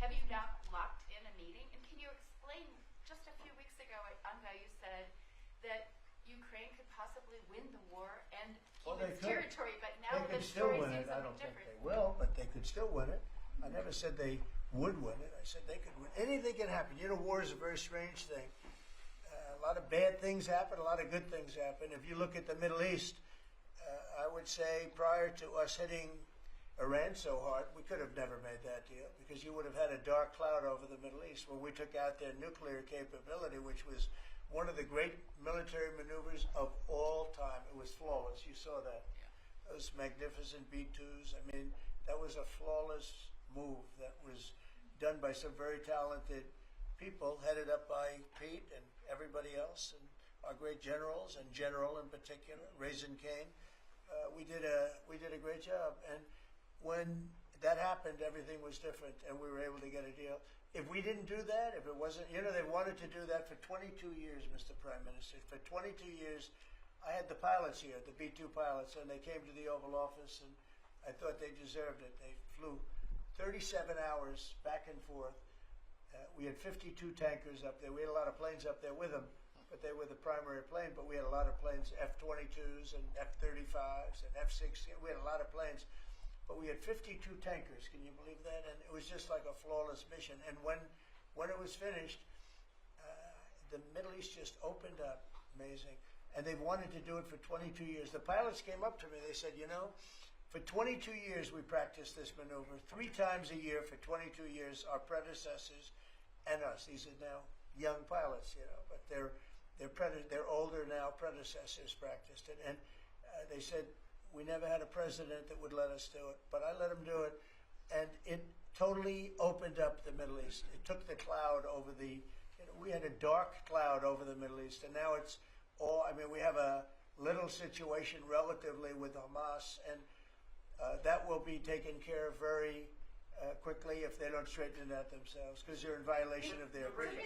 Have you now locked in a meeting? And can you explain, just a few weeks ago at UNGA you said that Ukraine could possibly win the war and keep its territory, but now the story seems a bit different. I don't think they will, but they could still win it. I never said they would win it. I said they could win. Anything can happen. You know, war is a very strange thing. A lot of bad things happen, a lot of good things happen. If you look at the Middle East, I would say prior to us hitting Iran so hard, we could have never made that deal because you would have had a dark cloud over the Middle East when we took out their nuclear capability, which was one of the great military maneuvers of all time. It was flawless. You saw that. Yeah. Those magnificent B-2s. I mean, that was a flawless move that was done by some very talented people, headed up by Pete and everybody else, and our great generals, and General in particular, Raisin Kane. We did a great job. And when that happened, everything was different, and we were able to get a deal. If we didn't do that, if it wasn't, you know, they wanted to do that for 22 years, Mr. Prime Minister. For 22 years, I had the pilots here, the B-2 pilots, and they came to the Oval Office, and I thought they deserved it. They flew 37 hours back and forth. We had 52 tankers up there. We had a lot of planes up there with them, but they were the primary plane. But we had a lot of planes, F-22s and F-35s and F-16. We had a lot of planes. But we had 52 tankers. Can you believe that? And it was just like a flawless mission. And when it was finished, the Middle East just opened up. Amazing. And they've wanted to do it for 22 years. The pilots came up to me. They said, you know, for 22 years we practiced this maneuver. 3 times a year for 22 years, our predecessors and us. These are now young pilots, you know, but they're older now. Predecessors practiced it. And they said, we never had a president that would let us do it, but I let him do it, and it totally opened up the Middle East. It took the cloud over the, you know, we had a dark cloud over the Middle East, and now it's all, I mean, we have a little situation relatively with Hamas, and that will be taken care of very quickly if they don't straighten it out themselves, because they're in violation of their agreement.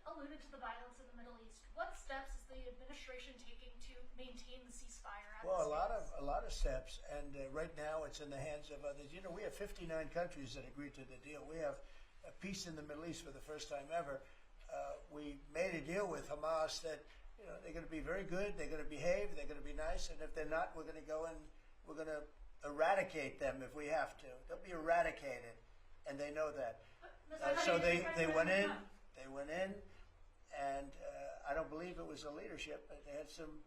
Alluded to the violence in the Middle East. What steps is the administration taking to maintain the ceasefire? Well, a lot of steps, and right now it's in the hands of others. You know, we have 59 countries that agreed to the deal. We have a peace in the Middle East for the first time ever. We made a deal with Hamas that, you know, they're going to be very good, they're going to behave, they're going to be nice, and if they're not, we're going to go and we're going to eradicate them if we have to. They'll be eradicated, and they know that. So they went in. And I don't believe it was the leadership, but they had some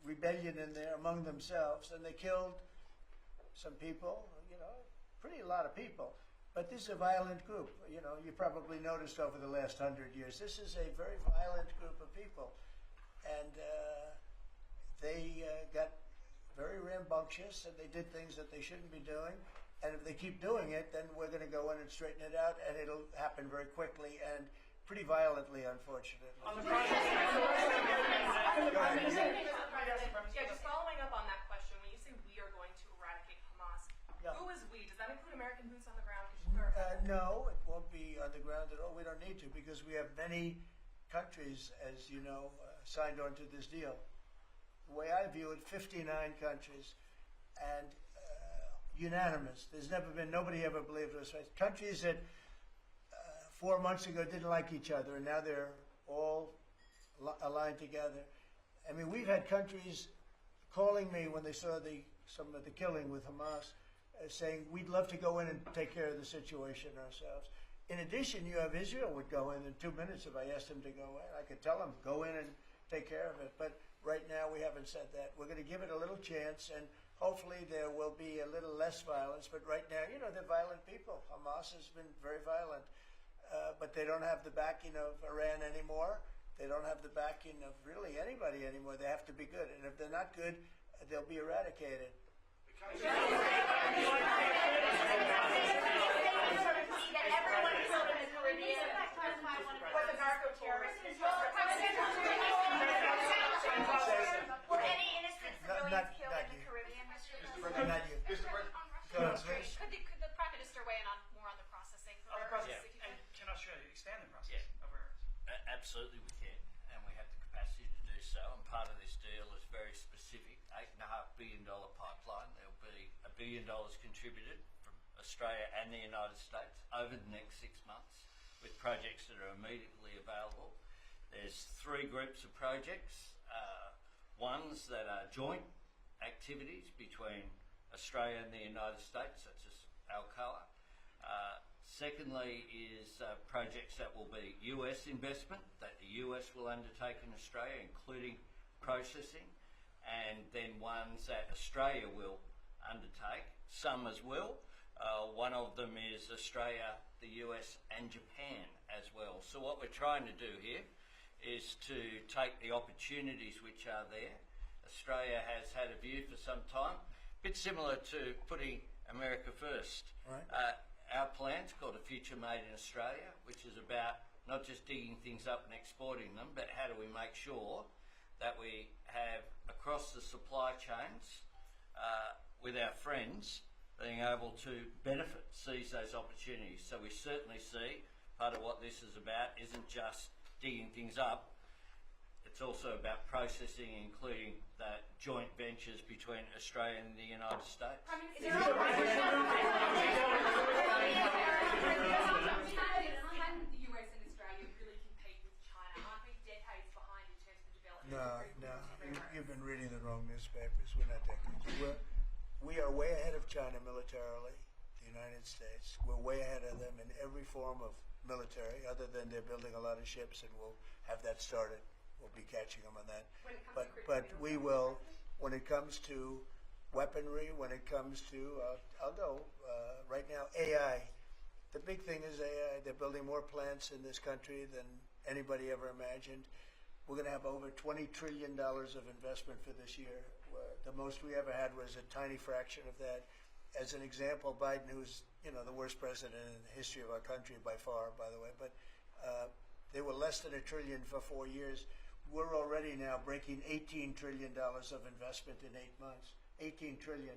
rebellion in there among themselves, and they killed some people, you know, a lot of people. But this is a violent group. You know, you probably noticed over the last 100 years, this is a very violent group of people. And they got very rambunctious, and they did things that they shouldn't be doing. And if they keep doing it, then we're going to go in and straighten it out, and it'll happen very quickly and pretty violently, unfortunately. On the process, just following up on that question, when you say we are going to eradicate Hamas, who is we? Does that include American boots on the ground? No, it won't be on the ground at all. We don't need to, because we have many countries, as you know, signed on to this deal. The way I view it, 59 countries, and unanimous. There's never been, nobody ever believed us. Countries that 4 months ago didn't like each other, and now they're all aligned together. I mean, we've had countries calling me when they saw some of the killing with Hamas, saying, we'd love to go in and take care of the situation ourselves. In addition, you have Israel would go in 2 minutes if I asked them to go in. I could tell them, go in and take care of it. But right now, we haven't said that. We're going to give it a little chance, and hopefully there will be a little less violence. But right now, you know, they're violent people. Hamas has been very violent. But they don't have the backing of Iran anymore. They don't have the backing of really anybody anymore. They have to be good. And if they're not good, they'll be eradicated. That everyone killed in the Caribbean was a narco-terrorist. Were any innocent civilians killed in the Caribbean, Mr. President? Not you. Could the Prime Minister weigh in more on the processing? On the process, and can Australia expand the process of rare earths? Absolutely we can, and we have the capacity to do so, and part of this deal is very specific, $8.5 billion pipeline. There'll be $1 billion contributed from Australia and the United States over the next 6 months with projects that are immediately available. There's 3 groups of projects, ones that are joint activities between Australia and the United States, such as Alcoa. Secondly is projects that will be US investment that the US will undertake in Australia, including processing, and then ones that Australia will undertake, some as well. One of them is Australia, the US and Japan as well. So what we're trying to do here is to take the opportunities which are there. Australia has had a view for some time, a bit similar to putting America first. Right. Our plan's called A Future Made in Australia, which is about not just digging things up and exporting them, but how do we make sure that we have across the supply chains with our friends being able to benefit, seize those opportunities. So we certainly see part of what this is about isn't just digging things up, it's also about processing, including the joint ventures between Australia and the United States. I mean, can the US and Australia really compete with China? Aren't we decades behind in terms of development? No. You've been reading the wrong newspapers. We're not decades. We are way ahead of China militarily, the United States. We're way ahead of them in every form of military, other than they're building a lot of ships, and we'll have that started. We'll be catching them on that. But we will, when it comes to weaponry, when it comes to, I'll go right now, AI. The big thing is AI. They're building more plants in this country than anybody ever imagined. We're going to have over $20 trillion of investment for this year. The most we ever had was a tiny fraction of that. As an example, Biden, who's the worst president in the history of our country by far, by the way, but they were less than $1 trillion for 4 years. We're already now breaking $18 trillion of investment in 8 months. $18 trillion.